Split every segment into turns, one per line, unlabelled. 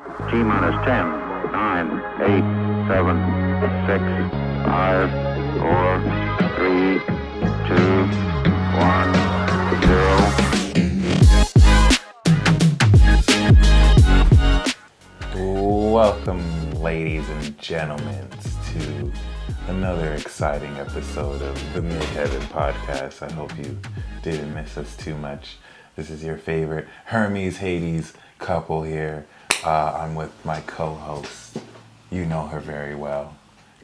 T-minus 10, 9, 8, 7, 6, 5, 4, 3, 2, 1, 0.
Welcome, ladies and gentlemen, to another exciting episode of the Mid-Heaven Podcast. I hope you didn't miss us too much. This is your favorite Hermes-Hades couple here. I'm with my co-host. You know her very well.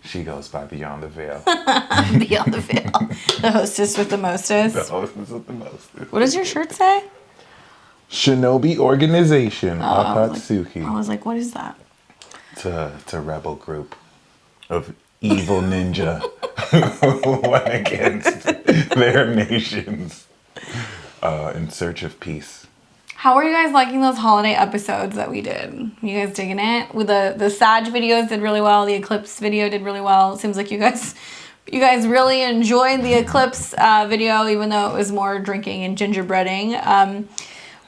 She goes by Beyond the Veil.
Beyond the Veil. The hostess with the mostest.
The hostess with the mostest.
What does your shirt say?
Shinobi Organization, Akatsuki.
I was like, what is that?
It's a rebel group of evil ninja who went against their nations in search of peace.
How are you guys liking those holiday episodes that we did? You guys digging it? With the Sag videos did really well. The eclipse video did really well. It seems like you guys really enjoyed the eclipse video, even though it was more drinking and gingerbreading.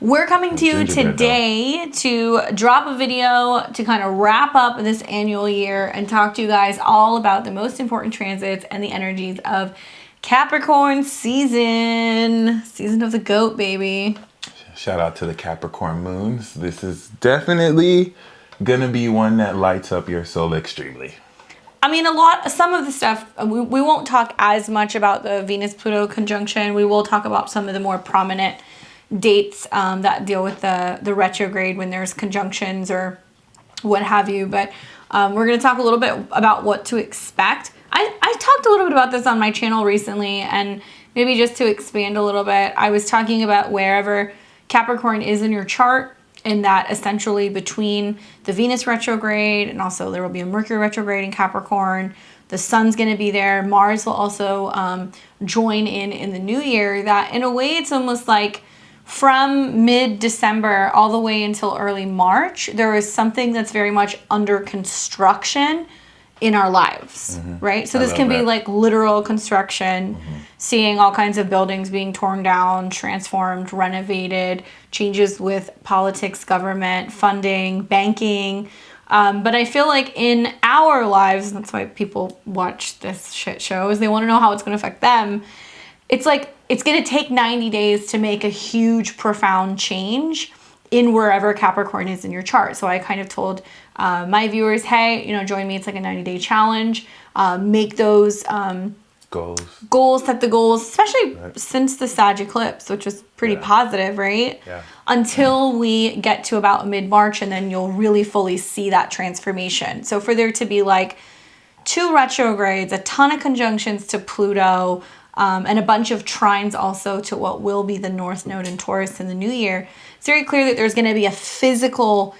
We're coming to you today to drop a video to kind of wrap up this annual year and talk to you guys all about the most important transits and the energies of Capricorn season of the goat, baby.
Shout out to the Capricorn moons. This is definitely gonna be one that lights up your soul extremely.
I mean, some of the stuff, we won't talk as much about the Venus-Pluto conjunction. We will talk about some of the more prominent dates that deal with the retrograde when there's conjunctions or what have you. But we're going to talk a little bit about what to expect. I talked a little bit about this on my channel recently, and maybe just to expand a little bit, I was talking about wherever Capricorn is in your chart, and that essentially between the Venus retrograde, and also there will be a Mercury retrograde in Capricorn, the sun's going to be there, Mars will also join in the new year, that in a way it's almost like from mid-December all the way until early March, there is something that's very much under construction in our lives, right? So this can be like literal construction, seeing all kinds of buildings being torn down, transformed, renovated, changes with politics, government, funding, banking. But I feel like in our lives, and that's why people watch this shit show, is they want to know how it's going to affect them. It's like, it's going to take 90 days to make a huge, profound change in wherever Capricorn is in your chart. So I kind of told my viewers, hey, join me. It's like a 90-day challenge. Make those goals, set the goals, especially since the Sag eclipse, which was pretty positive, right?
Yeah.
Until we get to about mid-March, and then you'll really fully see that transformation. So for there to be like 2 retrogrades, a ton of conjunctions to Pluto, and a bunch of trines also to what will be the North Node in Taurus in the new year, it's very clear that there's going to be a physical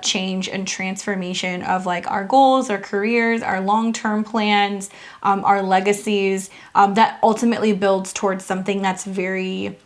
change and transformation of like our goals, our careers, our long-term plans, our legacies, that ultimately builds towards something that's very, it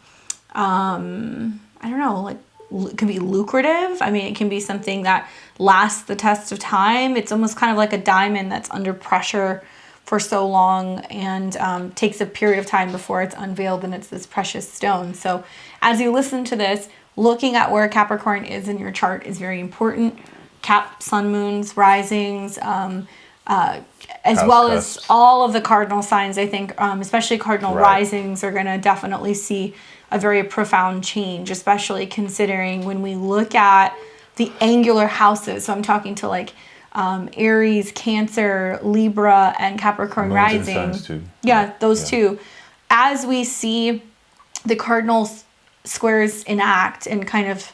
can be lucrative. I mean, it can be something that lasts the test of time. It's almost kind of like a diamond that's under pressure for so long and takes a period of time before it's unveiled, and it's this precious stone. So as you listen to this, looking at where Capricorn is in your chart is very important. Cap, sun, moons, risings, as well as all of the cardinal signs, I think, especially cardinal risings are going to definitely see a very profound change, especially considering when we look at the angular houses. So I'm talking to like Aries, Cancer, Libra, and Capricorn
Moons
rising.
and suns too.
Yeah, those two. As we see the cardinal squares enact and kind of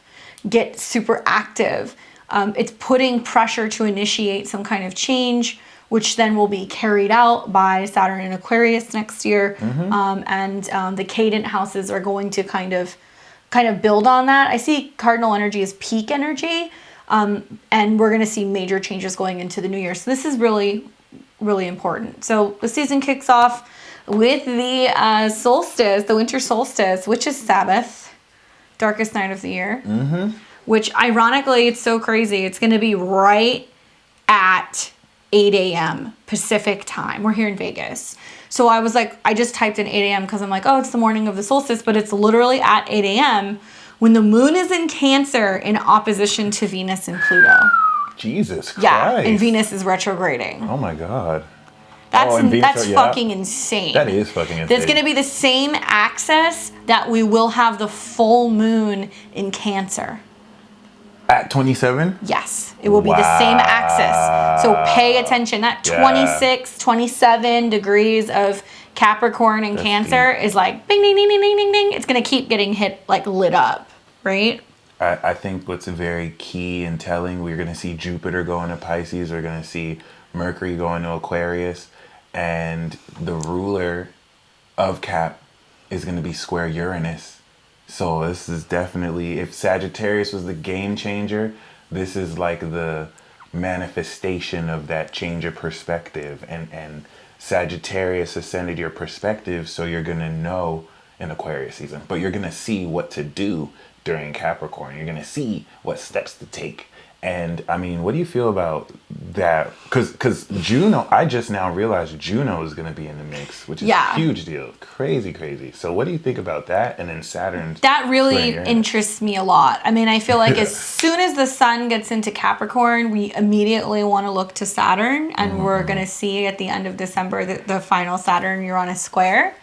get super active, it's putting pressure to initiate some kind of change, which then will be carried out by Saturn in Aquarius next year. And the cadent houses are going to kind of build on that. I see cardinal energy as peak energy. And we're going to see major changes going into the new year. So this is really, really important. So the season kicks off with the solstice, the winter solstice, which is Sabbath, darkest night of the year. Which ironically, it's so crazy. It's going to be right at 8 a.m. Pacific time. We're here in Vegas. So I was like, I just typed in 8 a.m. because I'm like, oh, it's the morning of the solstice, but it's literally at 8 a.m., when the moon is in Cancer in opposition to Venus and Pluto.
Jesus Christ.
Yeah, and Venus is retrograding.
Oh my God.
That's fucking insane.
That is fucking insane.
That's going to be the same axis that we will have the full moon in Cancer.
At 27?
Yes, it will be the same axis. So pay attention. That 26, 27 degrees of Capricorn and Cancer is like bing, ding, ding, ding, ding, ding, ding. It's going to keep getting hit, like lit up, right?
I think what's very key and telling, we're going to see Jupiter going to Pisces. We're going to see Mercury going to Aquarius. And the ruler of Cap is going to be square Uranus. So this is definitely, if Sagittarius was the game changer, this is like the manifestation of that change of perspective. And Sagittarius ascended your perspective, so you're going to know in Aquarius season. But you're going to see what to do during Capricorn. You're going to see what steps to take. And I mean, what do you feel about that? Because Juno, I just now realized Juno is going to be in the mix, which is a huge deal. Crazy. So what do you think about that? And then Saturn.
That really interests me a lot. I mean, I feel like as soon as the sun gets into Capricorn, we immediately want to look to Saturn. And we're going to see at the end of December the final Saturn-Uranus square.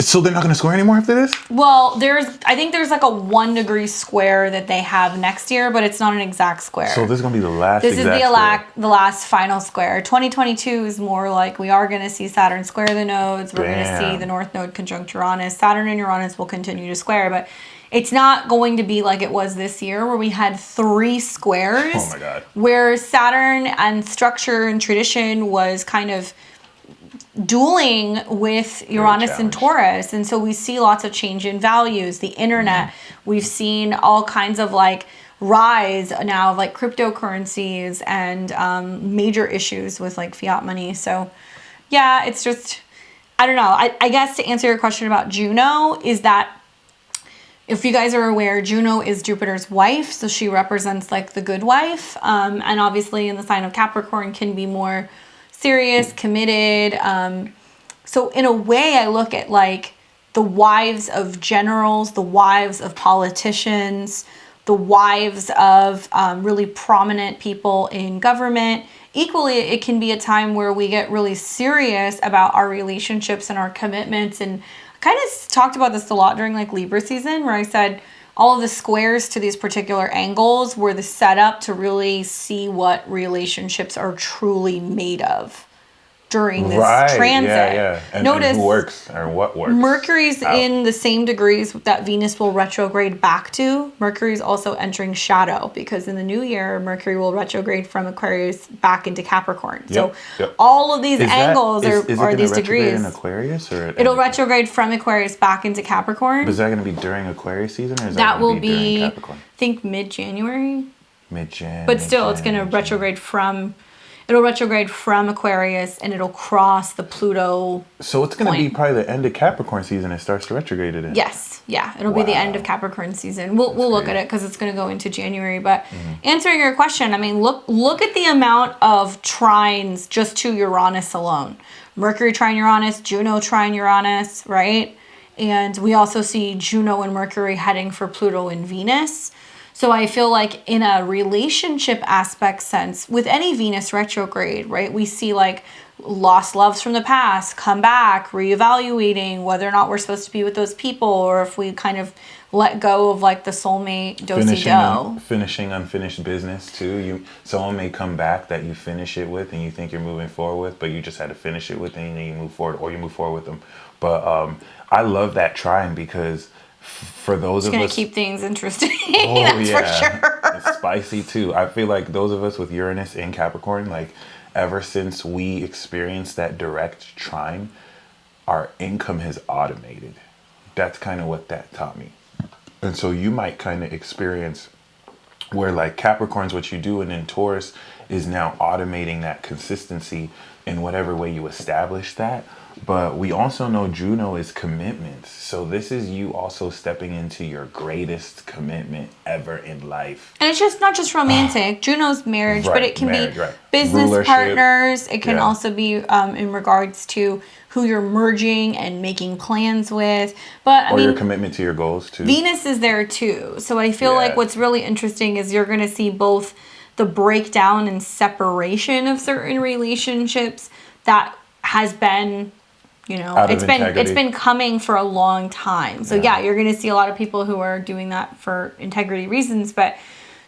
So they're not going to square anymore after this?
Well, I think there's like a 1 degree square that they have next year, but it's not an exact square.
So this is going to be the last
This is the last final square. 2022 is more like we are going to see Saturn square the nodes. We're going to see the North Node conjunct Uranus. Saturn and Uranus will continue to square, but it's not going to be like it was this year where we had 3 squares.
Oh my God.
Where Saturn and structure and tradition was kind of dueling with Uranus and Taurus. And so we see lots of change in values, the internet. We've seen all kinds of like rise now of like cryptocurrencies and major issues with like fiat money. So yeah, it's just, I don't know. I guess to answer your question about Juno is that if you guys are aware, Juno is Jupiter's wife. So she represents like the good wife. And obviously in the sign of Capricorn can be more serious, committed. So in a way, I look at like the wives of generals, the wives of politicians, the wives of really prominent people in government. Equally, it can be a time where we get really serious about our relationships and our commitments. And I kind of talked about this a lot during like Libra season, where I said all of the squares to these particular angles were the setup to really see what relationships are truly made of during this transit.
Yeah. And who works or what works.
Mercury's in the same degrees that Venus will retrograde back to. Mercury's also entering shadow because in the new year, Mercury will retrograde from Aquarius back into Capricorn. So all of these angles are these degrees.
In Aquarius or
it'll retrograde from Aquarius back into Capricorn.
But is that going to be during Aquarius season or is
that
will be during Capricorn?
I think mid-January.
Mid-Jan.
But still, it's going to retrograde from... It'll retrograde from Aquarius and it'll cross the Pluto.
So it's going to be probably the end of Capricorn season. It starts to retrograde it in.
Yes. Yeah. It'll be the end of Capricorn season. We'll look at it because it's going to go into January. But answering your question, I mean, look at the amount of trines just to Uranus alone. Mercury trine Uranus, Juno trine Uranus, right? And we also see Juno and Mercury heading for Pluto and Venus. So I feel like in a relationship aspect sense, with any Venus retrograde, right, we see like lost loves from the past come back, reevaluating whether or not we're supposed to be with those people or if we kind of let go of like the soulmate do-si-do.
Finishing unfinished business too. Someone may come back that you finish it with and you think you're moving forward with, but you just had to finish it with and then you move forward or you move forward with them. But I love that trine because for those of us... It's
going to keep things interesting.
Oh,
That's for sure.
It's spicy too. I feel like those of us with Uranus in Capricorn, like ever since we experienced that direct trine, our income has automated. That's kind of what that taught me. And so you might kind of experience where like Capricorn's what you do and then Taurus is now automating that consistency in whatever way you establish that. But we also know Juno is commitment. So this is you also stepping into your greatest commitment ever in life.
And it's just not just romantic. Juno's marriage, but it can be
right.
business
Rulership.
partners. It can also be in regards to who you're merging and making plans with. But I mean,
your commitment to your goals too.
Venus is there too. So I feel like what's really interesting is you're going to see both the breakdown and separation of certain relationships that has been, you know, it's been coming for a long time. So you're going to see a lot of people who are doing that for integrity reasons, but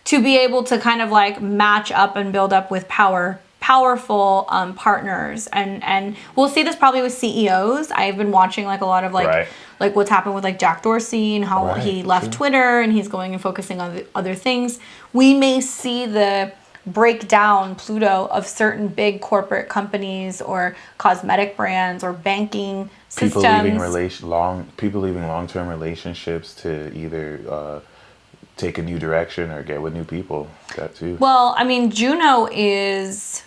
to be able to kind of like match up and build up with powerful partners, and we'll see this probably with CEOs. I've been watching like a lot of like what's happened with like Jack Dorsey and how he left Twitter and he's going and focusing on the other things. We may see the breakdown Pluto of certain big corporate companies or cosmetic brands or banking systems.
People leaving long-term relationships to either take a new direction or get with new people. That too.
Well, I mean, Juno is.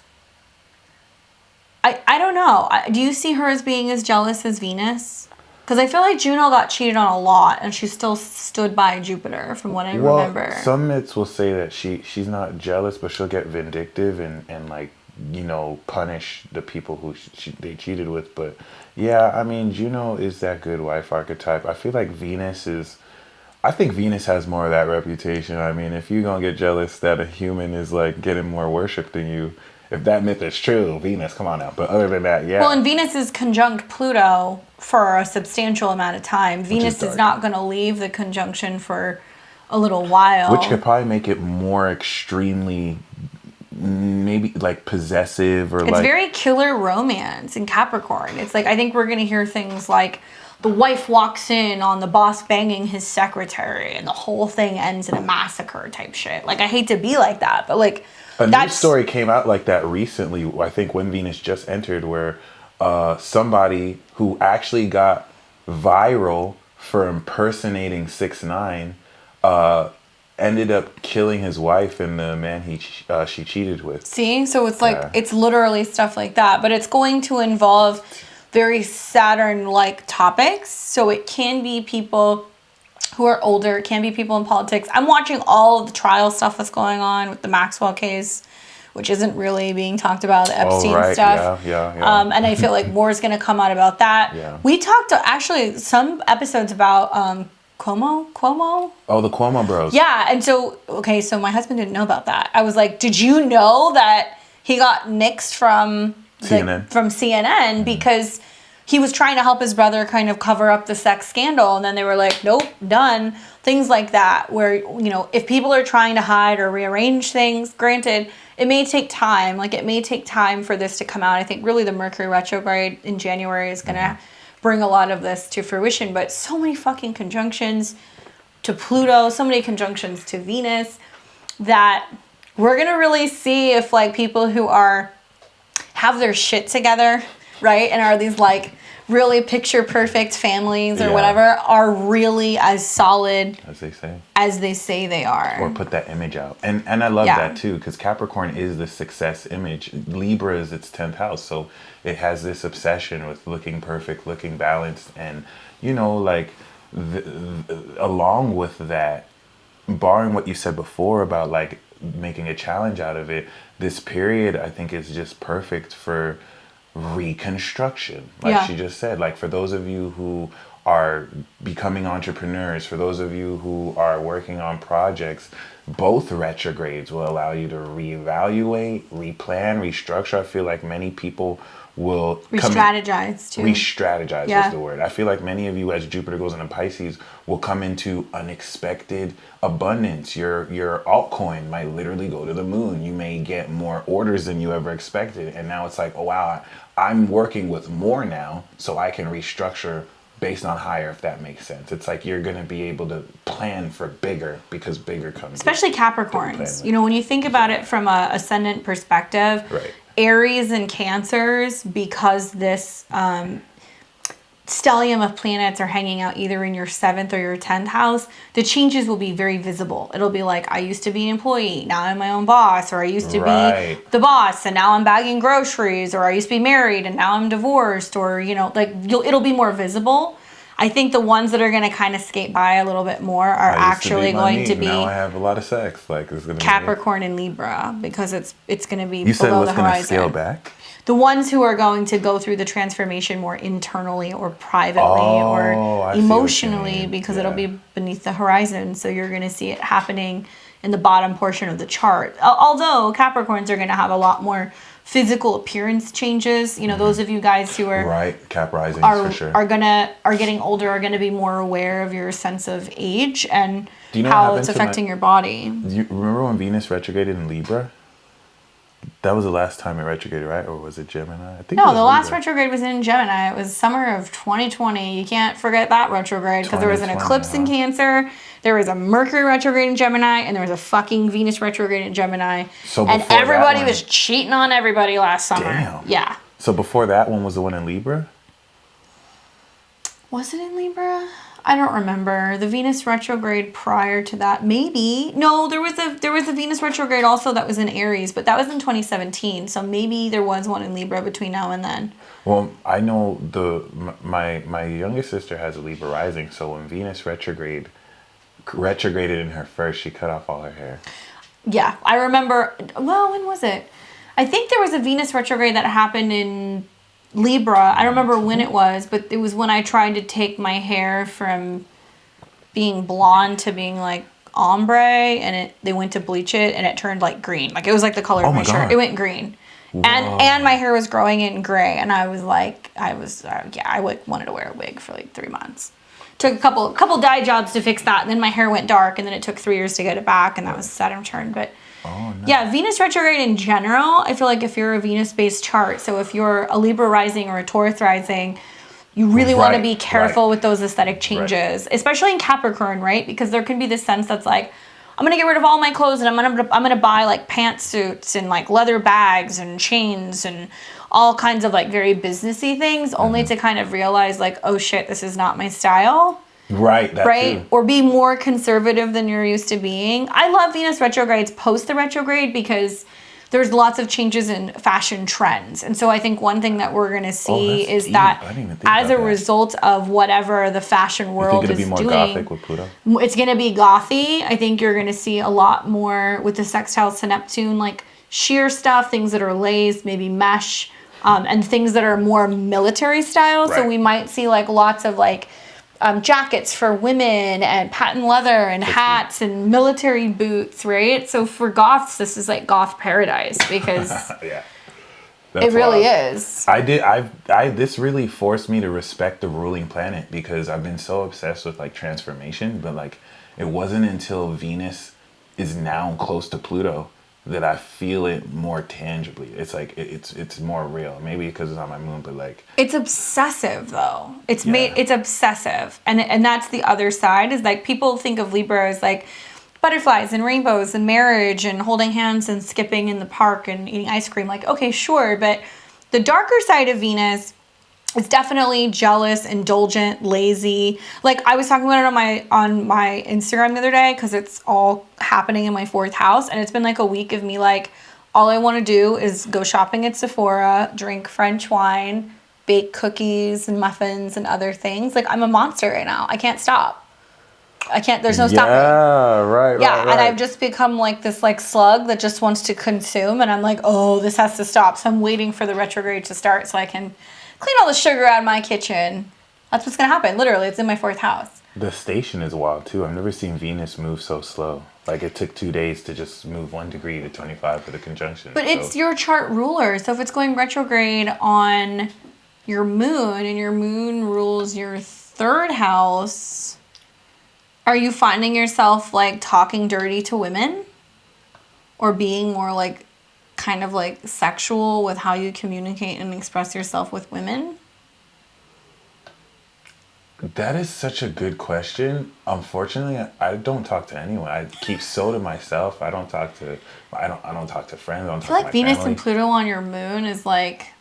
I don't know. Do you see her as being as jealous as Venus? Because I feel like Juno got cheated on a lot, and she still stood by Jupiter, from what I remember.
Some myths will say that she's not jealous, but she'll get vindictive and like, you know, punish the people who they cheated with. But yeah, I mean, Juno is that good wife archetype. I feel like I think Venus has more of that reputation. I mean, if you're going to get jealous that a human is like getting more worship than you, if that myth is true, Venus, come on now. But other than that, yeah.
Well, and Venus is conjunct Pluto for a substantial amount of time. Venus is not going to leave the conjunction for a little while.
Which could probably make it more extremely, maybe like possessive or
it's very killer romance in Capricorn. It's like, I think we're going to hear things like the wife walks in on the boss banging his secretary and the whole thing ends in a massacre type shit. Like, I hate to be like that, but like...
A news story came out like that recently, I think when Venus just entered, where somebody who actually got viral for impersonating 6ix9ine ended up killing his wife and the man she cheated with.
See? So it's like, it's literally stuff like that, but it's going to involve very Saturn-like topics. So it can be people who are older, it can be people in politics. I'm watching all of the trial stuff that's going on with the Maxwell case, which isn't really being talked about, the Epstein stuff.
Yeah.
And I feel like more is going to come out about that.
Yeah.
We talked actually some episodes about Cuomo.
Oh, the Cuomo bros.
Yeah, and so my husband didn't know about that. I was like, did you know that he got nixed from CNN because he was trying to help his brother kind of cover up the sex scandal, and then they were like, nope, done. Things like that, where, you know, if people are trying to hide or rearrange things, granted, it may take time. Like, it may take time for this to come out. I think really the Mercury retrograde in January is going to bring a lot of this to fruition, but so many fucking conjunctions to Pluto, so many conjunctions to Venus, that we're going to really see if, like, people who have their shit together, right, and are these, like, really picture perfect families or whatever, are really as solid as they say they are,
or put that image out. And I love that too, because Capricorn is the success image. Libra is its 10th house, so it has this obsession with looking perfect, looking balanced, and, you know, like along with that, barring what you said before about like making a challenge out of it, this period I think is just perfect for reconstruction, like she just said. Like, for those of you who are becoming entrepreneurs, for those of you who are working on projects, both retrogrades will allow you to reevaluate, replan, restructure. I feel like many people will
re-strategize too.
Re-strategize is the word. I feel like many of you, as Jupiter goes into Pisces, will come into unexpected abundance. Your altcoin might literally go to the moon. You may get more orders than you ever expected. And now it's like, oh wow, I'm working with more now, so I can restructure based on higher, if that makes sense. It's like you're going to be able to plan for bigger, because bigger comes.
Especially Capricorns. You know, when you think about it from a ascendant perspective, Aries and Cancers, because this stellium of planets are hanging out either in your 7th or your 10th house, the changes will be very visible. It'll be like, I used to be an employee, now I'm my own boss, or I used to be the boss and now I'm bagging groceries, or I used to be married and now I'm divorced, or, you know, like it'll be more visible. I think the ones that are going to kind of skate by a little bit more are actually going to be
now I have a lot of sex. Like it's gonna
Capricorn and Libra, because it's going to be
you said
below
what's
the horizon.
Scale back?
The ones who are going to go through the transformation more internally or privately or emotionally, because it'll be beneath the horizon. So you're going to see it happening in the bottom portion of the chart. Although Capricorns are going to have a lot more physical appearance changes. You know, those of you guys who are
Cap risings for sure
are getting older are going to be more aware of your sense of age and
how
it's affecting your body.
Do you remember when Venus retrograded in Libra? That was the last time it retrograded, right? Or was it Gemini? I think
no, the last retrograde was in Gemini. It was summer of 2020. You can't forget that retrograde, because there was an eclipse in Cancer, there was a Mercury retrograde in Gemini, and there was a fucking Venus retrograde in Gemini. And everybody was cheating on everybody last summer.
Damn.
Yeah.
So before that one was the one in Libra?
Was it in Libra? I don't remember. The Venus retrograde prior to that, maybe. No, there was a Venus retrograde also that was in Aries, but that was in 2017. So maybe there was one in Libra between now and then.
Well, I know my youngest sister has a Libra rising, so when Venus retrograded in her first, she cut off all her hair.
Yeah, I remember. Well, when was it? I think there was a Venus retrograde that happened in Libra. I don't remember when it was, but it was when I tried to take my hair from being blonde to being like ombre, and they went to bleach it and it turned like green. Like it was like the color of my shirt. It went green. Whoa. And my hair was growing in gray, and I was like, I wanted to wear a wig for like 3 months. Took a couple dye jobs to fix that, and then my hair went dark, and then it took 3 years to get it back, and that was Saturn turn. But yeah, Venus retrograde in general, I feel like if you're a Venus-based chart, so if you're a Libra rising or a Taurus rising, you really want to be careful with those aesthetic changes, especially in Capricorn, right? Because there can be this sense that's like, I'm gonna get rid of all my clothes, and I'm gonna buy like pantsuits and like leather bags and chains and all kinds of like very businessy things, only to kind of realize like, oh shit, this is not my style.
Right.
Too. Or be more conservative than you're used to being. I love Venus retrogrades post the retrograde because there's lots of changes in fashion trends. And so I think one thing that we're going to see is that as a result of whatever the fashion world is doing, it's going to be more gothic with Pluto. It's going to be gothy. I think you're going to see a lot more with the sextiles to Neptune, like sheer stuff, things that are lace, maybe mesh, and things that are more military style. Right. So we might see like lots of like jackets for women and patent leather and hats and military boots, right? So for goths, this is like goth paradise because
yeah,
it really is.
This really forced me to respect the ruling planet, because I've been so obsessed with like transformation, but like it wasn't until Venus is now close to Pluto that I feel it more tangibly. It's like it's more real. Maybe because it's on my moon, but like
it's obsessive though. It's obsessive, and that's the other side. Is like people think of Libra as like butterflies and rainbows and marriage and holding hands and skipping in the park and eating ice cream. Like okay, sure, but the darker side of Venus is definitely jealous, indulgent, lazy. Like I was talking about it on my Instagram the other day, because it's all happening in my 4th house, and it's been like a week of me like all I want to do is go shopping at Sephora, drink French wine, bake cookies and muffins and other things. Like I'm a monster right now. I can't stop. There's no stopping.
Right.
And I've just become like this like slug that just wants to consume, and I'm like, oh, this has to stop. So I'm waiting for the retrograde to start so I can clean all the sugar out of my kitchen. That's what's going to happen. Literally, it's in my 4th house.
The station is wild, too. I've never seen Venus move so slow. Like, it took 2 days to just move 1 degree to 25 for the conjunction.
But it's your chart ruler. So if it's going retrograde on your moon, and your moon rules your 3rd house, are you finding yourself, like, talking dirty to women? Or being more, like, kind of like sexual with how you communicate and express yourself with women?
That is such a good question. Unfortunately, I don't talk to anyone. I keep so to myself. I don't talk to friends. I feel like
Venus and Pluto on your moon is like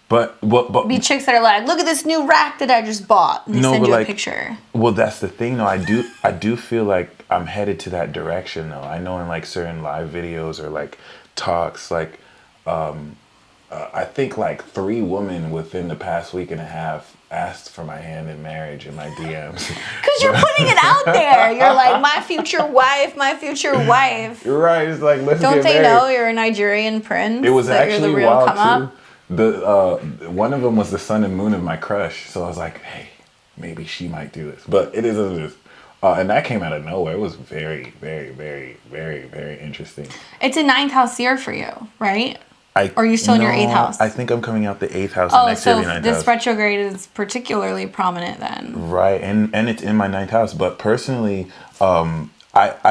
But
Be chicks that are like, look at this new rack that I just bought. And they send you a picture.
Well, that's the thing, though. I do feel like I'm headed to that direction, though. I know in like certain live videos or like talks, like I think like 3 women within the past week and a half asked for my hand in marriage in my DMs.
Because you're putting it out there. You're like, my future wife, my future wife.
You're right. It's like, let's
Don't
get
they
married.
know you're a Nigerian prince?
It was
that
actually
you're the real
wild
come up?
too. The one of them was the sun and moon of my crush. So I was like, hey, maybe she might do this. But it is what it is. And that came out of nowhere. It was very, very, very, very, very interesting.
It's a 9th house year for you, right? Or are you still in your 8th house?
I think I'm coming out the 8th house.
Oh,
next
so
year, 9th
this
house.
retrograde is particularly prominent then.
Right, and it's in my 9th house. But personally, I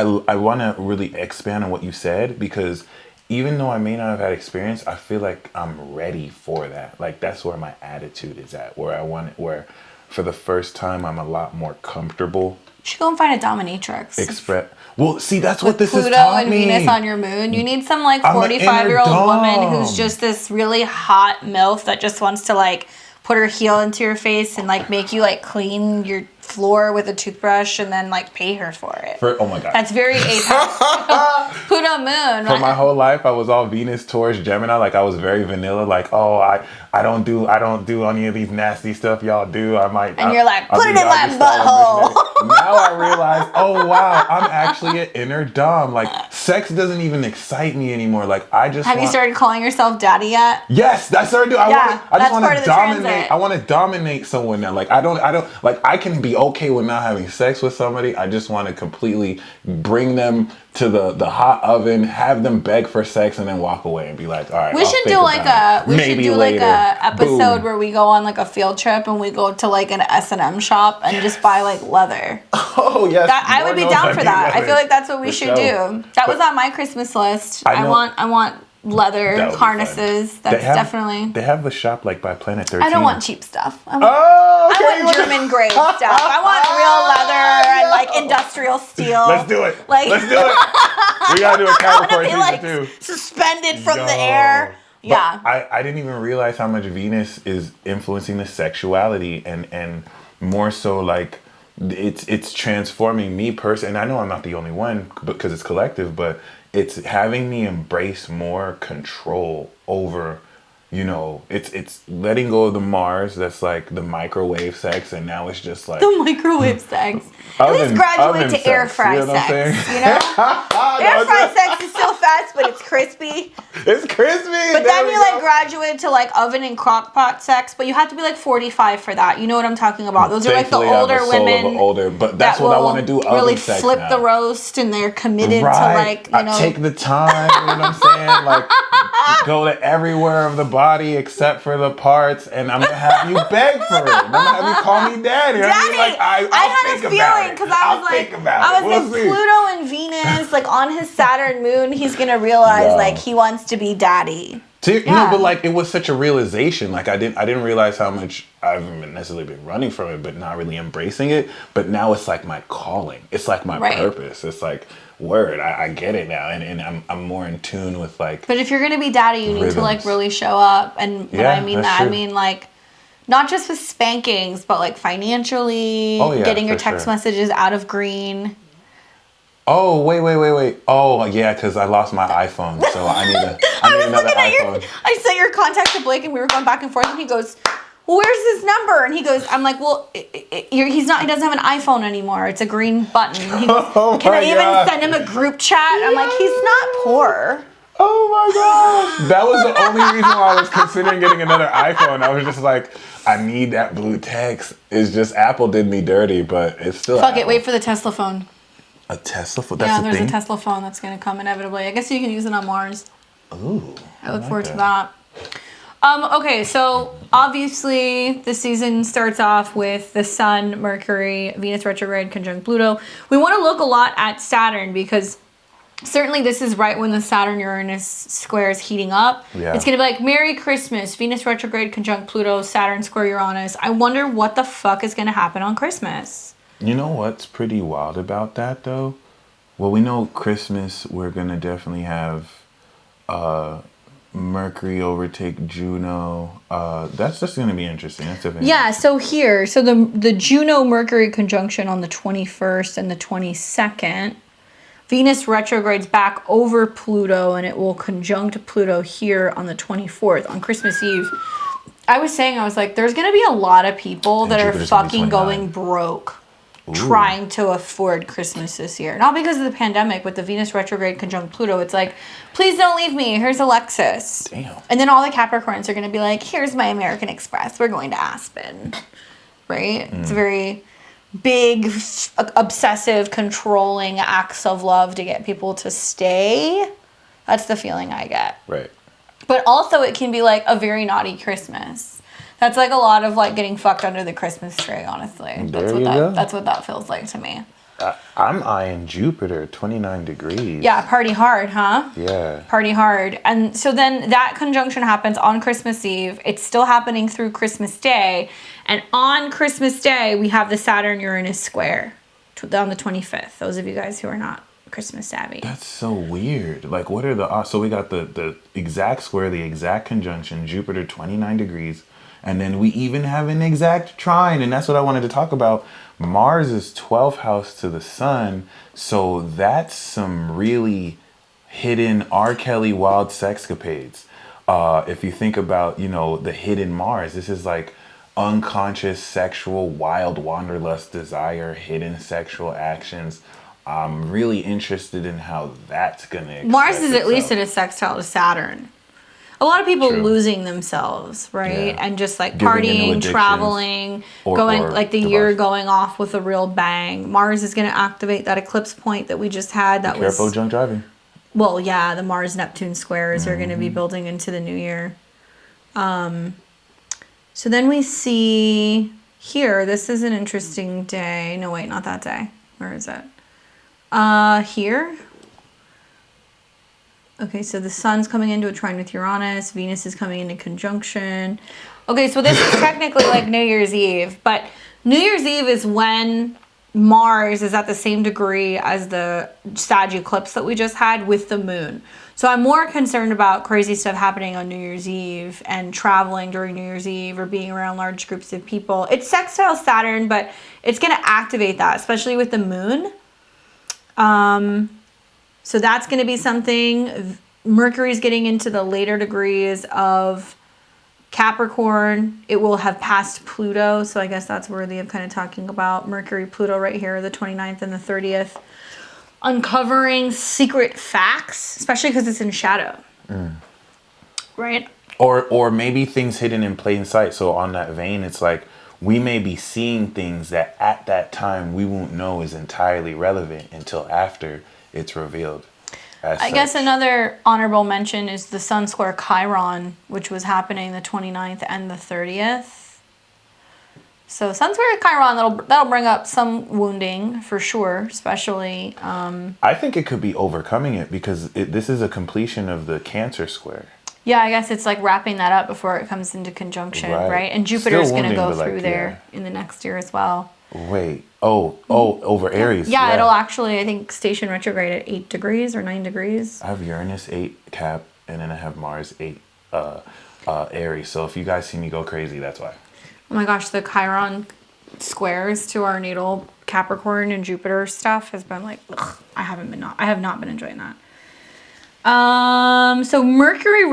want to really expand on what you said, because even though I may not have had experience, I feel like I'm ready for that. Like, that's where my attitude is at, where for the first time I'm a lot more comfortable.
You should go and find a dominatrix.
Well, see, that's what this
Pluto
is taught
and
me.
Venus on your moon. You need some like
I'm an
45-year-old
inner
woman
dom.
who's just this really hot MILF that just wants to like put her heel into your face and like make you like clean your floor with a toothbrush and then like pay her for it.
Oh my God.
That's very 8th house. Pluto moon.
For my whole life, I was all Venus, Taurus, Gemini. Like, I was very vanilla. Like, oh, I don't do any of these nasty stuff y'all do.
And you're like, put it in my butthole.
Now I realize, oh wow, I'm actually an inner dom. Like, sex doesn't even excite me anymore. Like, I just
Have you started calling yourself daddy yet?
Yes, I started doing. I just want to dominate.
transit.
I want to dominate someone now. Like, I don't like. I can be okay with not having sex with somebody. I just want to completely bring them to the hot oven, have them beg for sex, and then walk away and be like, all right.
We should do like a episode
Boom.
where we go on like a field trip and we go to like an S&M shop and just buy like leather.
Oh yes,
I would be down for that. I feel like that's what we should do. That was on my Christmas list. I want leather harnesses. That's definitely.
They have the shop like by Planet 13.
I don't want cheap stuff. I
Okay,
want German grade stuff. I want real leather and like industrial steel.
Let's do it.
Like,
Let's do it. We gotta do a Capricorn season
like
too.
Suspended from the air.
But
Yeah.
I didn't even realize how much Venus is influencing the sexuality and more so like it's transforming me personally. And I know I'm not the only one because it's collective, but it's having me embrace more control over, it's letting go of the Mars that's like the microwave sex, and now it's just like
the microwave sex. At least graduate to air fry sex. Air fry sex is still fast, but it's crispy.
It's crispy.
But then you like graduate to like oven and crock pot sex, but you have to be like 45 for that. You know what I'm talking about? Those are like the older women.
But that's what I want to do.
Really
sex
flip
now.
the roast, and they're committed to like
I take the time. You know what I'm saying? Like, go to everywhere of the body except for the parts, and I'm gonna have you beg for it. I'm gonna have you call me daddy.
Daddy,
Like, I had a feeling
because I was like, Pluto and Venus, like on his Saturn moon, he's gonna realize like he wants to be daddy.
No, but like it was such a realization. Like I didn't realize how much I've necessarily been running from it, but not really embracing it. But now it's like my calling. It's like my purpose. It's like word. I get it now, and I'm more in tune with like.
But if you're gonna be daddy, you need to like really show up. And when I mean that, I mean like. Not just with spankings, but like financially, getting your text messages out of green.
Oh, wait. Oh, yeah, because I lost my iPhone, so I need another iPhone.
I sent your contact to Blake, and we were going back and forth, and he goes, well, where's his number? And he goes, I'm like, well, he doesn't have an iPhone anymore. It's a green button. He goes, can I even send him a group chat? I'm like, he's not poor.
Oh my gosh. That was the only reason why I was considering getting another iPhone. I was just like, I need that blue text. It's just Apple did me dirty, but it's still
Fuck
Apple.
it, wait for the Tesla phone.
A Tesla phone?
Yeah, there's a Tesla phone that's going to come inevitably. I guess you can use it on Mars.
Ooh.
I look forward to that. Okay, so obviously the season starts off with the Sun, Mercury, Venus retrograde conjunct Pluto. We want to look a lot at Saturn because certainly this is right when the Saturn-Uranus square is heating up.
Yeah.
It's going to be like, Merry Christmas, Venus retrograde conjunct Pluto, Saturn square Uranus. I wonder what the fuck is going to happen on Christmas.
You know what's pretty wild about that, though? Well, we know Christmas, we're going to definitely have Mercury overtake Juno. That's just going to be interesting. That's definitely
Yeah, so the Juno-Mercury conjunction on the 21st and the 22nd, Venus retrogrades back over Pluto, and it will conjunct Pluto here on the 24th, on Christmas Eve. I was like, there's going to be a lot of people that
Jupiter's
are
gonna be
fucking
29.
going broke trying to afford Christmas this year. Not because of the pandemic, but the Venus retrograde conjunct Pluto. It's like, please don't leave me. Here's Alexis.
Damn.
And then all the Capricorns are going to be like, here's my American Express. We're going to Aspen. Right? It's very big, obsessive, controlling acts of love to get people to stay. That's the feeling I get.
Right.
But also it can be like a very naughty Christmas. That's like a lot of like getting fucked under the Christmas tree, honestly. That's what that feels like to me.
I'm eyeing Jupiter, 29 degrees.
Yeah, party hard, huh?
Yeah.
Party hard. And so then that conjunction happens on Christmas Eve. It's still happening through Christmas Day. And on Christmas Day, we have the Saturn-Uranus square on the 25th. Those of you guys who are not Christmas savvy.
That's so weird. Like, what are the odds? So we got the exact square, the exact conjunction, Jupiter 29 degrees. And then we even have an exact trine. And that's what I wanted to talk about. Mars is 12th house to the sun. So that's some really hidden R. Kelly wild sexcapades. If you think about, the hidden Mars, this is like unconscious sexual, wild wanderlust, desire, hidden sexual actions. I'm really interested in how that's going to
Mars is at least in a sextile to Saturn. A lot of people
True.
losing themselves, right?
Yeah.
And just like
Giving into
partying,
addictions
traveling,
or
like the year
debauch.
going off with a real bang. Mars is going to activate that eclipse point that we just had. That
Careful drunk driving.
Well, yeah, the Mars-Neptune squares are going to be building into the new year. So then we see here, this is an interesting day. No, wait, not that day. Where is it? Here. Okay, so the sun's coming into a trine with Uranus. Venus is coming into conjunction. Okay, so this is technically like New Year's Eve, but New Year's Eve is when Mars is at the same degree as the Sag eclipse that we just had with the moon. So I'm more concerned about crazy stuff happening on New Year's Eve and traveling during New Year's Eve or being around large groups of people. It's sextile Saturn, but it's going to activate that, especially with the moon. So that's going to be something. Mercury's getting into the later degrees of Capricorn. It will have passed Pluto, so I guess that's worthy of kind of talking about. Mercury, Pluto right here, the 29th and the 30th. Uncovering secret facts, especially because it's in shadow. Right?
Or maybe things hidden in plain sight. So on that vein, it's like we may be seeing things that at that time we won't know is entirely relevant until after it's revealed. I
guess another honorable mention is the Sun Square Chiron, which was happening the 29th and the 30th. So Sun Square Chiron, that'll bring up some wounding for sure, especially.
I think it could be overcoming it because this is a completion of the Cancer Square.
Yeah, I guess it's like wrapping that up before it comes into conjunction, right? And Jupiter's going to go through there in the next year as well.
Wait. Over Aries.
Yeah, it'll actually, I think, station retrograde at 8 degrees or 9 degrees.
I have Uranus 8 Cap, and then I have Mars 8 Aries. So if you guys see me go crazy, that's why.
Oh my gosh, the Chiron squares to our natal Capricorn and Jupiter stuff has been like, ugh, I have not been enjoying that. So Mercury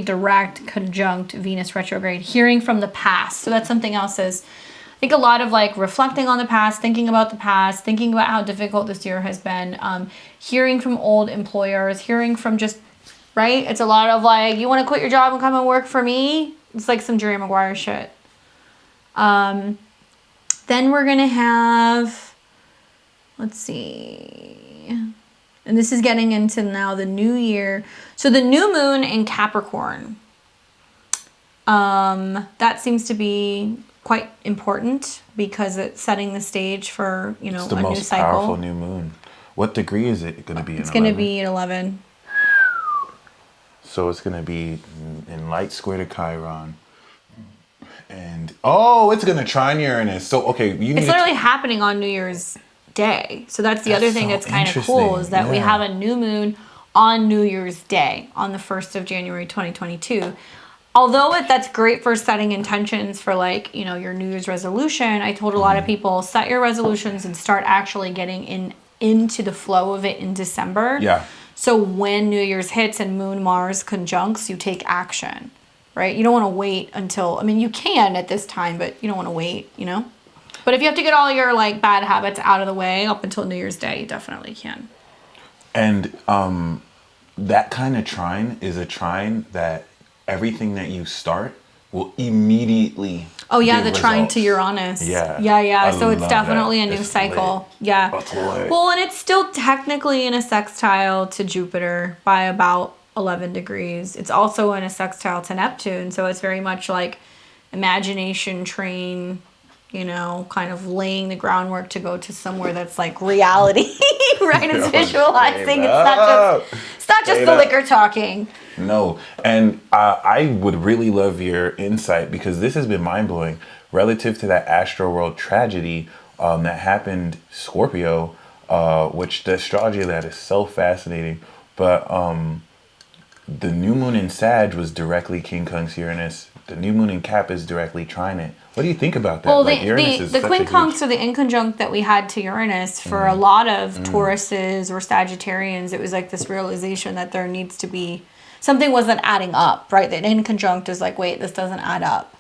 direct conjunct Venus retrograde, hearing from the past. So that's something else I think a lot of like reflecting on the past, thinking about the past, thinking about how difficult this year has been, hearing from old employers, hearing from just, right? It's a lot of like, you want to quit your job and come and work for me? It's like some Jerry Maguire shit. Then we're going to have, let's see. And this is getting into now the new year. So the new moon in Capricorn, that seems to be quite important because it's setting the stage for, a new cycle. It's the most powerful
new moon. What degree is it going to be in?
It's going to be at 11.
So it's going to be in light square to Chiron. And, it's going to trine Uranus. So, okay.
It's literally happening on New Year's Day. So that's the other thing that's kind of cool is that we have a new moon on New Year's Day, on the 1st of January 2022. Although that's great for setting intentions for like, you know, your New Year's resolution, I told a lot of people, set your resolutions and start actually getting into the flow of it in December.
Yeah.
So when New Year's hits and Moon Mars conjuncts, you take action, right? You don't want to wait until, I mean, you can at this time, but you don't want to wait, you know? But if you have to get all your like bad habits out of the way up until New Year's Day, you definitely can.
And that kind of trine is a trine that everything that you start will immediately
Oh yeah,
give
the trine
results.
to Uranus.
Yeah.
Yeah. So it's
love
definitely
that.
a new
It's
cycle.
lit.
Yeah.
That's lit.
Well, and it's still technically in a sextile to Jupiter by about 11 degrees. It's also in a sextile to Neptune, so it's very much like imagination train, you know, kind of laying the groundwork to go to somewhere that's like reality, right? It's visualizing. It's not just the liquor talking.
No, and I would really love your insight because this has been mind-blowing relative to that Astro World tragedy that happened Scorpio, which the astrology of that is so fascinating. But the new moon in Sag was directly King Kunks Uranus. The new moon in Cap is directly trine it. What do you think about that?
Well,
like, Uranus is
the
such a
quincunx
huge...
or the inconjunct that we had to Uranus for a lot of Tauruses or Sagittarians, it was like this realization that there needs to be something wasn't adding up, right? That inconjunct is like, wait, this doesn't add up.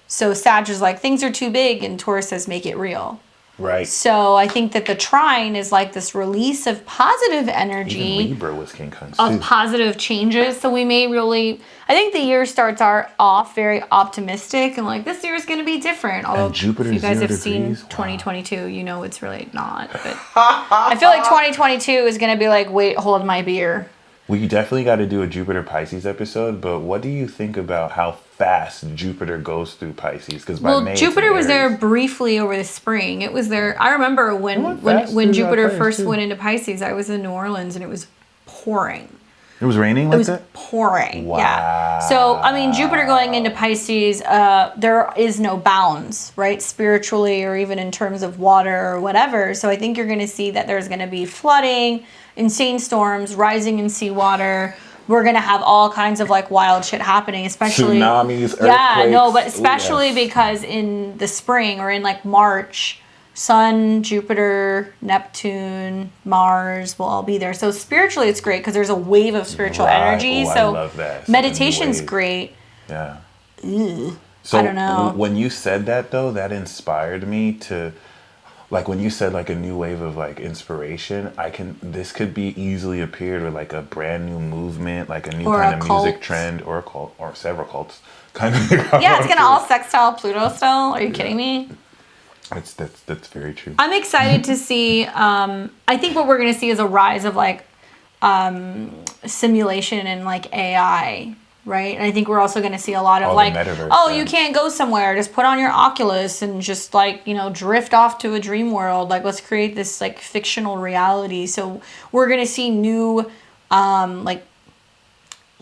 So Sag is like, things are too big, and Taurus says, make it real.
Right.
So I think that the trine is like this release of positive energy.
Even Libra was King Kunks
of
too.
positive changes. So we may really, I think the year starts off very optimistic and like this year is going to be different. Although
And Jupiter
if you guys
0
have seen
degrees? Wow.
2022, you know it's really not. But I feel like 2022 is going to be like, wait, hold my beer.
We definitely got to do a Jupiter Pisces episode, but what do you think about how fast Jupiter goes through Pisces? Because by May,
Jupiter was there
Aries.
briefly over the spring. It was there. I remember
went fast
when
through
Jupiter
that
first
too.
went into Pisces, I was in New Orleans and it was pouring.
It was raining
It
like
was
that?
pouring.
Wow.
Yeah. So, I mean, Jupiter going into Pisces, there is no bounds, right? Spiritually or even in terms of water or whatever. So I think you're going to see that there's going to be flooding, insane storms, rising in seawater. We're going to have all kinds of like wild shit happening, especially
Tsunamis, earthquakes.
Yeah, no, but especially
Ooh, yes.
because in the spring or in like March, Sun, Jupiter, Neptune, Mars will all be there. So spiritually, it's great because there's a wave of spiritual
Right.
energy.
Oh, I
so
love that.
meditation's
Wave.
great.
Yeah.
Ugh.
So
I don't know.
when you said that though, that inspired me to, like when you said like a new wave of like inspiration, this could be easily appeared with like a brand new movement, like a new
Or
kind
a
of
cult.
music trend or a cult or several cults kind of.
Yeah, it's gonna all sextile Pluto style. Are you kidding me?
That's very true.
I'm excited to see. I think what we're gonna see is a rise of like simulation and like AI, right? And I think we're also gonna see a lot of
Oh, the
like,
metaverse,
oh,
yeah.
you can't go somewhere. Just put on your Oculus and just like, you know, drift off to a dream world. Like, let's create this like fictional reality. So we're gonna see new like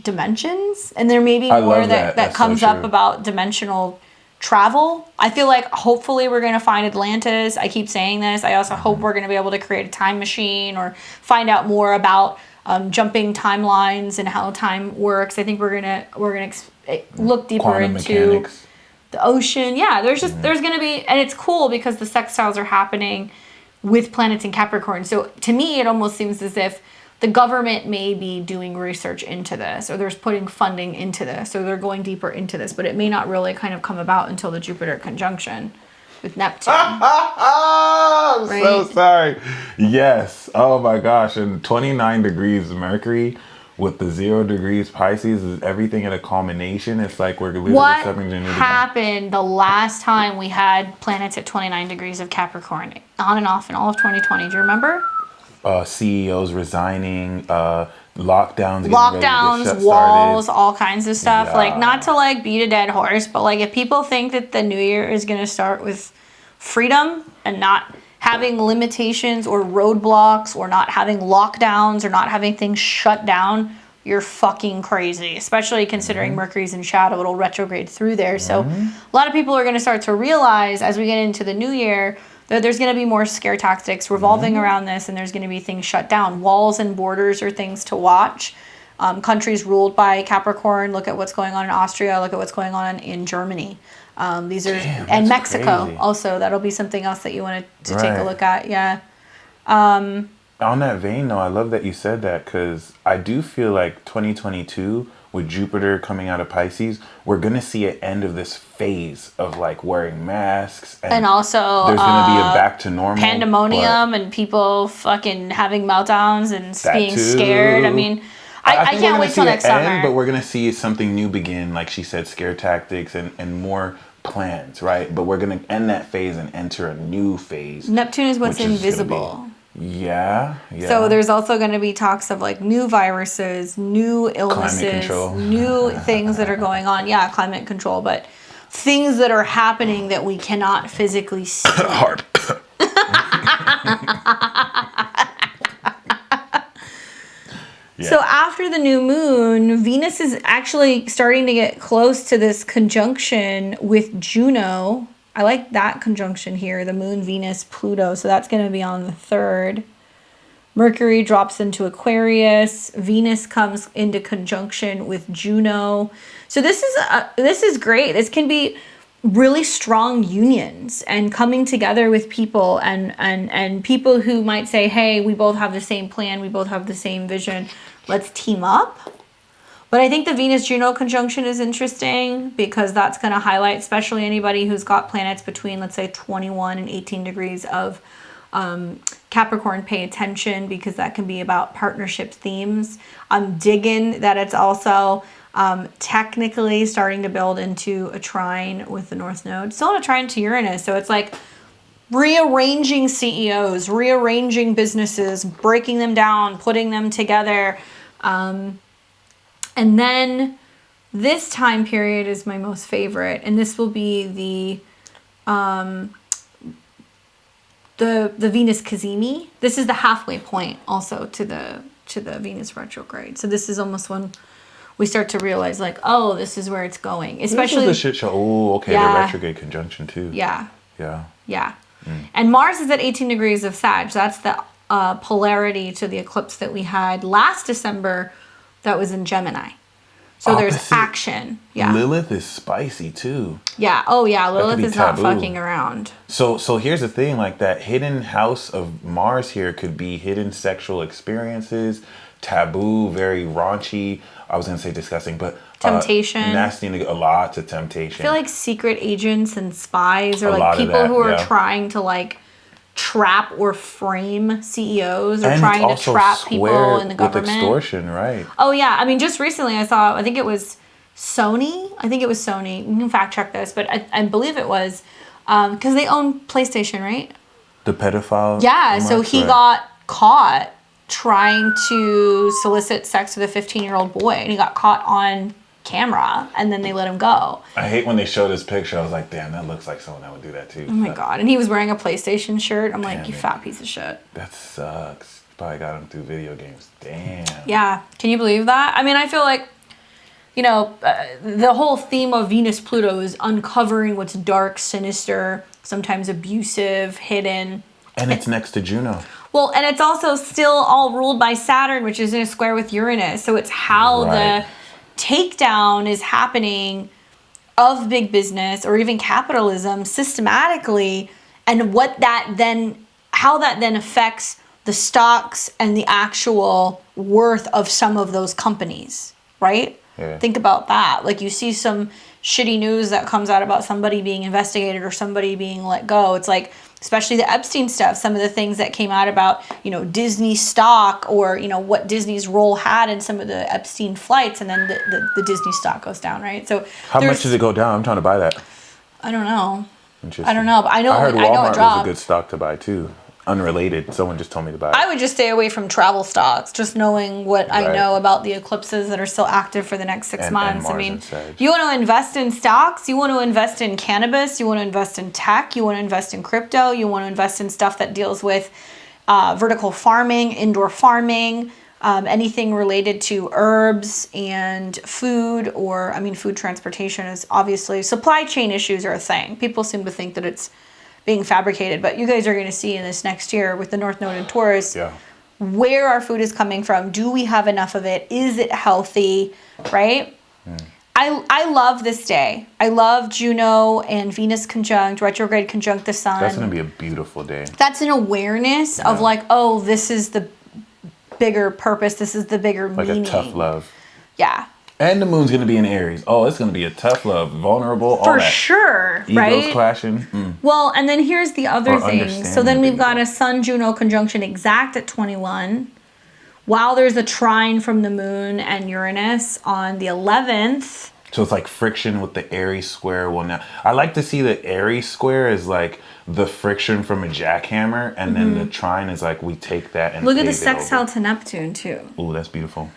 dimensions, and there may be
I
more
love
that
that. That's
comes
so
up
true.
about dimensional travel. I feel like hopefully we're going to find Atlantis. I keep saying this. I also hope we're going to be able to create a time machine or find out more about jumping timelines and how time works. I think we're gonna look deeper
Quantum
into
mechanics.
the ocean. Yeah, there's going to be, and it's cool because the sextiles are happening with planets in Capricorn. So to me, it almost seems as if the government may be doing research into this, or there's putting funding into this, or they're going deeper into this, but it may not really kind of come about until the Jupiter conjunction with Neptune.
I'm
Right?
so sorry. Yes. Oh my gosh. And 29 degrees Mercury with the 0 degrees Pisces is everything at a culmination. It's like we're literally
What
stepping into
happened the last time we had planets at 29 degrees of Capricorn, on and off in all of 2020? Do you remember?
CEOs resigning, lockdowns, getting ready to get
Lockdowns,
shut
walls,
started.
all kinds of stuff.
Yeah.
Like, not to like beat a dead horse, but like if people think that the new year is going to start with freedom and not having limitations or roadblocks or not having lockdowns or not having things shut down, you're fucking crazy, especially considering Mercury's in shadow. It'll retrograde through there. So a lot of people are going to start to realize as we get into the new year There's going to be more scare tactics revolving around this, and there's going to be things shut down. Walls and borders are things to watch. Countries ruled by Capricorn, look at what's going on in Austria, look at what's going on in Germany. These are, and Mexico
crazy.
Also, that'll be something else that you wanted to take a
Right.
look at. Yeah.
On that vein, though, I love that you said that, because I do feel like 2022, with Jupiter coming out of Pisces, we're going to see an end of this phase of like wearing masks.
And also,
there's going to be a back to normal.
pandemonium and people fucking having meltdowns and
That
being
too.
scared. I mean,
I
I
think we're
can't
gonna
wait till
see it
next summer.
end, but we're going to see something new begin. Like she said, scare tactics and more plans, right? But we're going to end that phase and enter a new phase.
Neptune is what's
which is gonna
invisible.
Yeah.
So there's also going to be talks of like new viruses, new illnesses,
control.
new things that are going on. Yeah, climate control, but things that are happening that we cannot physically see.
Hard. Yeah.
So after the new moon, Venus is actually starting to get close to this conjunction with Juno. I like that conjunction here, the moon, Venus, Pluto. So that's going to be on the 3rd. Mercury drops into Aquarius. Venus comes into conjunction with Juno. So this is great. This can be really strong unions and coming together with people and people who might say, hey, we both have the same plan, we both have the same vision, let's team up. But I think the Venus-Juno conjunction is interesting because that's going to highlight, especially anybody who's got planets between, let's say, 21 and 18 degrees of Capricorn. Pay attention because that can be about partnership themes. I'm digging that it's also technically starting to build into a trine with the North Node. Still in a trine to Uranus. So it's like rearranging CEOs, rearranging businesses, breaking them down, putting them together. And then this time period is my most favorite, and this will be the Venus Cazimi. This is the halfway point also to the Venus retrograde. So this is almost when we start to realize like, oh, this is where it's going. Especially
this is the shit show. Oh, okay,
Yeah.
the retrograde conjunction too.
Yeah.
Yeah.
Yeah. And Mars is at 18 degrees of Sag. So that's the polarity to the eclipse that we had last December that was in Gemini. So there's
Opposite.
action. Yeah.
Lilith is spicy too.
Yeah. Oh, yeah.
could
Lilith
be
is not
taboo.
fucking around.
So here's the thing, like that hidden house of Mars here could be hidden sexual experiences, taboo, very raunchy. I was gonna say disgusting, but
Temptation.
nasty, a lot of temptation.
I feel like secret agents and spies
A
or
lot
like
of
people
that,
who are
yeah.
trying to like trap or frame CEOs or
and
trying
it's
to
also
trap
square
people in the
with
government.
extortion, right?
Oh yeah, I mean, just recently I saw. I think it was Sony. You can fact check this, but I believe it was because they own PlayStation, right?
The pedophile.
Yeah. So he
right.
got caught trying to solicit sex with a 15-year-old boy, and he got caught on camera, and then they let him go.
I hate when they show this picture. I was like, damn, that looks like someone that would do that too.
Oh my god! And he was wearing a PlayStation shirt. I'm like,
Damn
you
it.
fat piece of shit.
That sucks. Probably got him through video games. Damn.
Yeah. Can you believe that? I mean, I feel like, the whole theme of Venus Pluto is uncovering what's dark, sinister, sometimes abusive, hidden.
And it's next to Juno.
Well, and it's also still all ruled by Saturn, which is in a square with Uranus. So it's how
Right.
the takedown is happening of big business or even capitalism systematically, and how that then affects the stocks and the actual worth of some of those companies, right?
Yeah.
Think about that. Like you see some shitty news that comes out about somebody being investigated or somebody being let go. It's like, especially the Epstein stuff, some of the things that came out about, Disney stock or, what Disney's role had in some of the Epstein flights, and then the Disney stock goes down, right? So
How much does it go down? I'm trying to buy that.
I don't know.
Interesting.
I don't know, but I know
heard
it
Walmart was
dropped.
a good stock to buy too. Unrelated. Someone just told me to buy it.
I would just stay away from travel stocks, just knowing what I
Right.
know about the eclipses that are still active for the next 6
And
months.
Mars
I mean,
and Sag.
you want to invest in stocks, you want to invest in cannabis, you want to invest in tech, you want to invest in crypto, you want to invest in stuff that deals with vertical farming, indoor farming, anything related to herbs and food, food transportation is obviously, supply chain issues are a thing. People seem to think that it's being fabricated, but you guys are going to see in this next year with the North Node in Taurus, where our food is coming from. Do we have enough of it? Is it healthy? Right? I love this day. I love Juno and Venus conjunct, retrograde conjunct the sun.
That's going to be a beautiful day.
That's an awareness of like, oh, this is the bigger purpose. This is the bigger meaning.
Like a tough love.
Yeah.
And the moon's going to be in Aries. Oh, it's going to be a tough love, vulnerable, all
For
that.
sure,
Egos
right?
clashing.
Well, and then here's the other thing. So then we've got
people.
a Sun-Juno conjunction exact at 21. While there's a trine from the moon and Uranus on the 11th.
So it's like friction with the Aries square. Well, now I like to see the Aries square as like the friction from a jackhammer, and then the trine is like we take that and
look at the
pave it over.
sextile to Neptune too.
Oh, that's beautiful.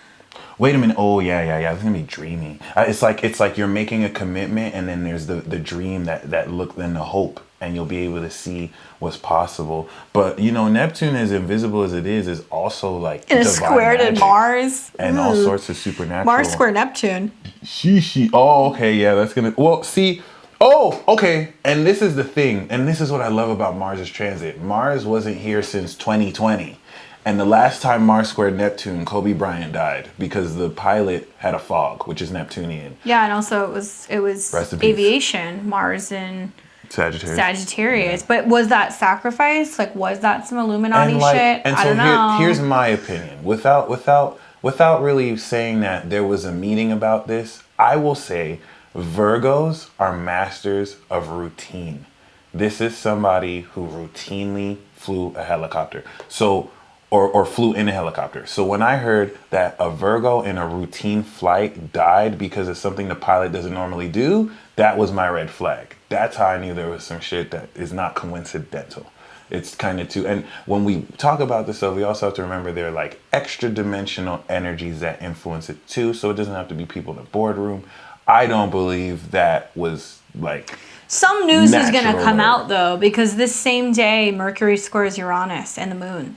Wait a minute. Oh, yeah. It's gonna be dreamy. It's like you're making a commitment, and then there's the dream that look, then the hope, and you'll be able to see what's possible. But you know, Neptune, as invisible as it is also like
and it's squared in Mars
and all sorts of supernatural.
Mars square Neptune.
She. Oh, okay. Yeah, that's gonna. Well, see. Oh, okay. And this is the thing, and this is what I love about Mars's transit. Mars wasn't here since 2020. And the last time Mars squared Neptune, Kobe Bryant died because the pilot had a fog, which is Neptunian.
Yeah, and also it was aviation, Mars and Sagittarius. Yeah. But was that sacrifice? Like, was that some Illuminati shit?
And
I
so
don't know.
Here's my opinion. Without really saying that there was a meeting about this, I will say Virgos are masters of routine. This is somebody who routinely flew a helicopter. So. Or flew in a helicopter. So when I heard that a Virgo in a routine flight died because of something the pilot doesn't normally do, that was my red flag. That's how I knew there was some shit that is not coincidental. It's kind of too, and when we talk about this stuff, we also have to remember there are like extra dimensional energies that influence it too. So it doesn't have to be people in the boardroom. I don't believe that was like...
Some news is going to come out though, because this same day, Mercury squares Uranus and the moon.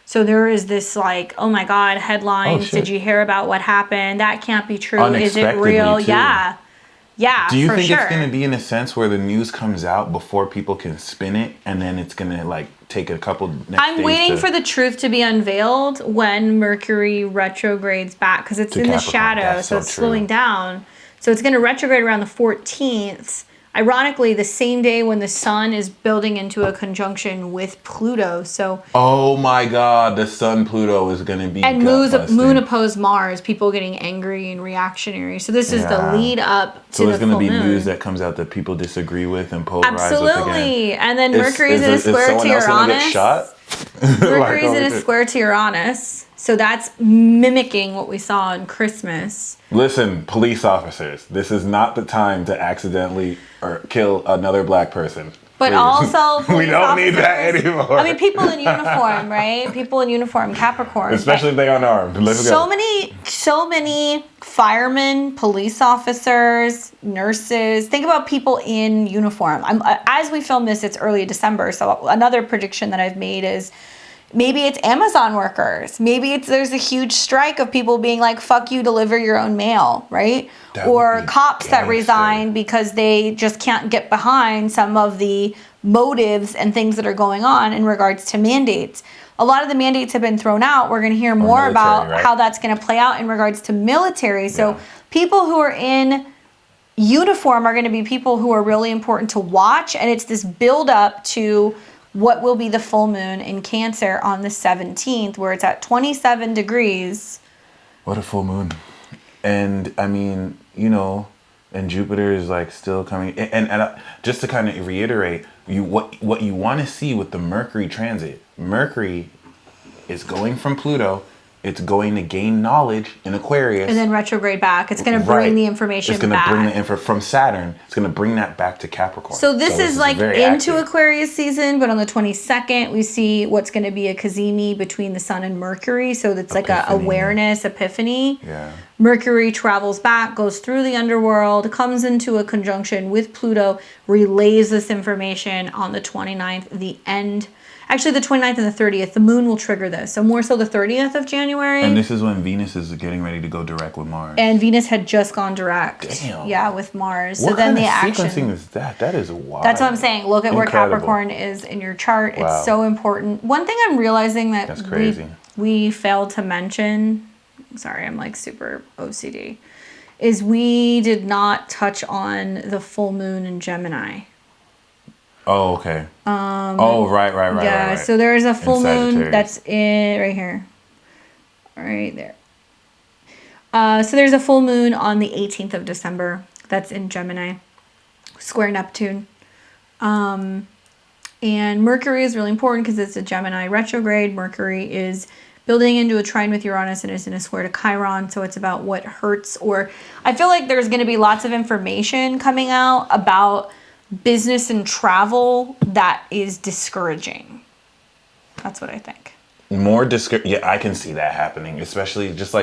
So there is this like, oh my God, headlines. Did you hear about what happened? That can't be true. Is it real?
Too.
Yeah. Do
you think it's going to be in a sense where the news comes out before people can spin it, and then it's going to like take a couple next days?
I'm waiting for the truth to be unveiled when Mercury retrogrades back, because it's in the shadow, so it's slowing down. So it's going to retrograde around the 14th. Ironically, the same day when the sun is building into a conjunction with Pluto. So
oh my God, the sun Pluto is going to be
and moon opposed Mars, people getting angry and reactionary. So this is the lead up to the full moon. So there's going to be
news that comes out that people disagree with and polarize
Absolutely.
with again.
And then Mercury's in a square to Uranus.
Shot?
Mercury's in a square to Uranus. So that's mimicking what we saw on Christmas.
Listen, police officers, this is not the time to accidentally or kill another black person.
But
please.
Also,
we don't need that anymore.
I mean, people in uniform, right? People in uniform, Capricorn.
Especially if they're unarmed.
So many firemen, police officers, nurses. Think about people in uniform. As we film this, it's early December. So another prediction that I've made is maybe it's Amazon workers. Maybe there's a huge strike of people being like, fuck you, deliver your own mail, right? Or cops that resign because they just can't get behind some of the motives and things that are going on in regards to mandates. A lot of the mandates have been thrown out. We're going to hear more about how that's going to play out in regards to military. So people who are in uniform are going to be people who are really important to watch. And it's this build up to what will be the full moon in Cancer on the 17th, where it's at 27 degrees.
What a full moon. And I mean, you know, and Jupiter is like still coming. And just to kind of reiterate, what you want to see with the Mercury transit, Mercury is going from Pluto. It's going to gain knowledge in Aquarius.
And then retrograde back. It's going to bring the information back. It's going to bring the info
from Saturn. It's going to bring that back to Capricorn.
So this is like into Aquarius season, but on the 22nd, we see what's going to be a cazimi between the Sun and Mercury. So that's like a awareness, epiphany.
Yeah.
Mercury travels back, goes through the underworld, comes into a conjunction with Pluto, relays this information on the 29th, the end. Actually, the 29th and the 30th, the moon will trigger this. So more so the 30th of January.
And this is when Venus is getting ready to go direct with Mars.
And Venus had just gone direct.
Damn.
Yeah, with Mars.
What
so then
kind
the
of
action.
sequencing is that? That is wild.
That's what I'm saying. Look at where
Incredible.
Capricorn is in your chart.
Wow.
It's so important. One thing I'm realizing that
That's crazy.
we failed to mention, sorry, I'm like super OCD, is we did not touch on the full moon in Gemini.
Oh, okay. Right.
Yeah,
right.
so there's a full moon
Sagittarius.
that's in right here. Right there. So there's a full moon on the 18th of December that's in Gemini, square Neptune. And Mercury is really important because it's a Gemini retrograde. Mercury is building into a trine with Uranus and is in a square to Chiron. So it's about what hurts, or I feel like there's going to be lots of information coming out about business and travel that is discouraging. That's what I think.
More yeah, I can see that happening, especially just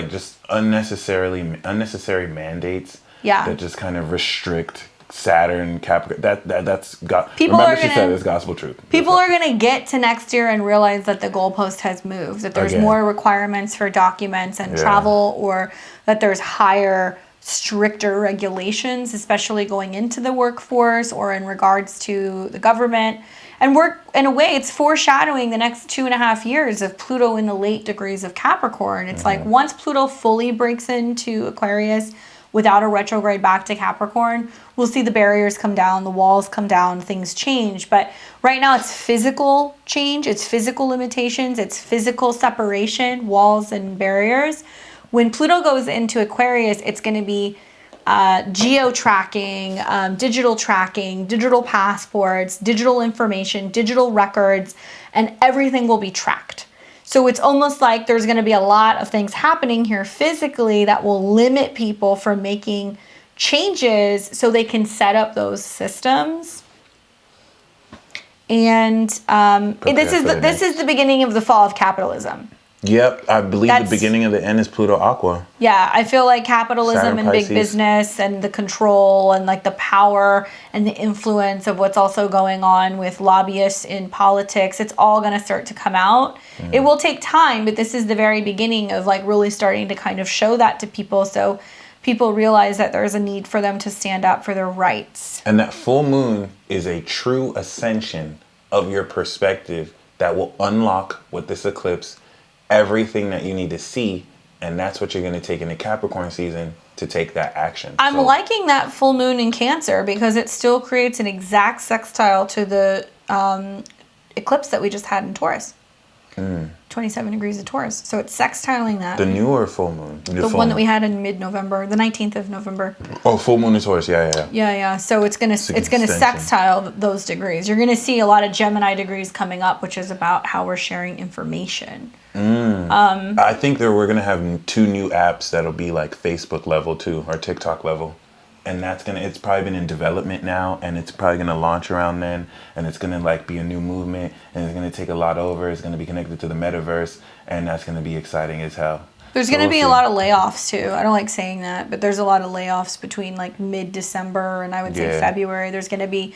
unnecessary mandates.
Yeah.
That just kind of restrict Saturn, Capricorn. That's got.
People
remember,
are
she
gonna-
said it's gospel truth.
People are going to get to next year and realize that the goalpost has moved, that there's
Again.
more requirements for documents and
Yeah.
travel, or that there's higher, stricter regulations, especially going into the workforce or in regards to the government. And in a way, it's foreshadowing the next 2.5 years of Pluto in the late degrees of Capricorn. It's like once Pluto fully breaks into Aquarius without a retrograde back to Capricorn, we'll see the barriers come down, the walls come down, things change. But right now it's physical change, it's physical limitations, it's physical separation, walls and barriers. When Pluto goes into Aquarius, it's going to be geo-tracking, digital tracking, digital passports, digital information, digital records, and everything will be tracked. So it's almost like there's going to be a lot of things happening here physically that will limit people from making changes so they can set up those systems. And this is the beginning of the fall of capitalism.
Yep, I believe the beginning of the end is Pluto Aqua.
Yeah, I feel like capitalism
Saturn,
and big
Pisces.
business and the control and like the power and the influence of what's also going on with lobbyists in politics, it's all going to start to come out. It will take time, but this is the very beginning of like really starting to kind of show that to people, so people realize that there's a need for them to stand up for their rights.
And that full moon is a true ascension of your perspective that will unlock with this eclipse everything that you need to see, and that's what you're going to take into Capricorn season to take that action.
I'm liking that full moon in Cancer because it still creates an exact sextile to the eclipse that we just had in Taurus. 27 degrees of Taurus. So it's sextiling that.
The newer full moon.
The one that we had in mid-November, the 19th of November.
Oh, full moon in Taurus. Yeah.
Yeah. So it's gonna sextile those degrees. You're gonna see a lot of Gemini degrees coming up, which is about how we're sharing information.
I think we're gonna have 2 new apps that'll be like Facebook level too, or TikTok level, and it's probably been in development now, and it's probably gonna launch around then, and it's gonna like be a new movement, and it's gonna take a lot over. It's gonna be connected to the metaverse, and that's gonna be exciting as hell.
There's going to be a lot of layoffs too. I don't like saying that, but there's a lot of layoffs between like mid-December and I would say February. There's going to be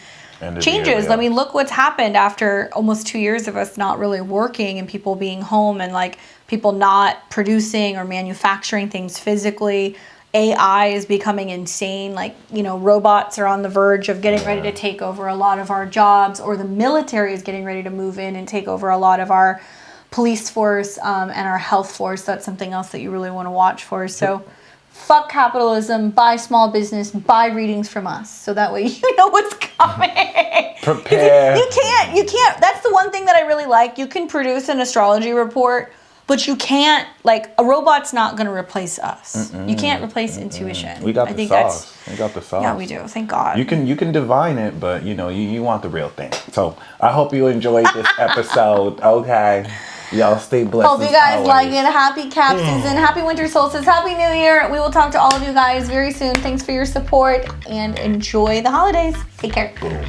changes. I mean, look what's happened after almost 2 years of us not really working and people being home and like people not producing or manufacturing things physically. AI is becoming insane. Like, robots are on the verge of getting ready to take over a lot of our jobs, or the military is getting ready to move in and take over a lot of our police force and our health force. That's something else that you really want to watch for. So fuck capitalism, buy small business, buy readings from us. So that way you know what's coming.
Prepare.
You can't. That's the one thing that I really like. You can produce an astrology report, but you can't, like, a robot's not going to replace us. You can't replace intuition.
We got the sauce. We got the sauce.
Yeah, we do. Thank God.
You can divine it, but you want the real thing. So I hope you enjoyed this episode. Okay. Y'all stay blessed.
Hope you guys like it. Happy Cap season. Happy winter solstice. Happy New Year. We will talk to all of you guys very soon. Thanks for your support and enjoy the holidays. Take care.
Boom.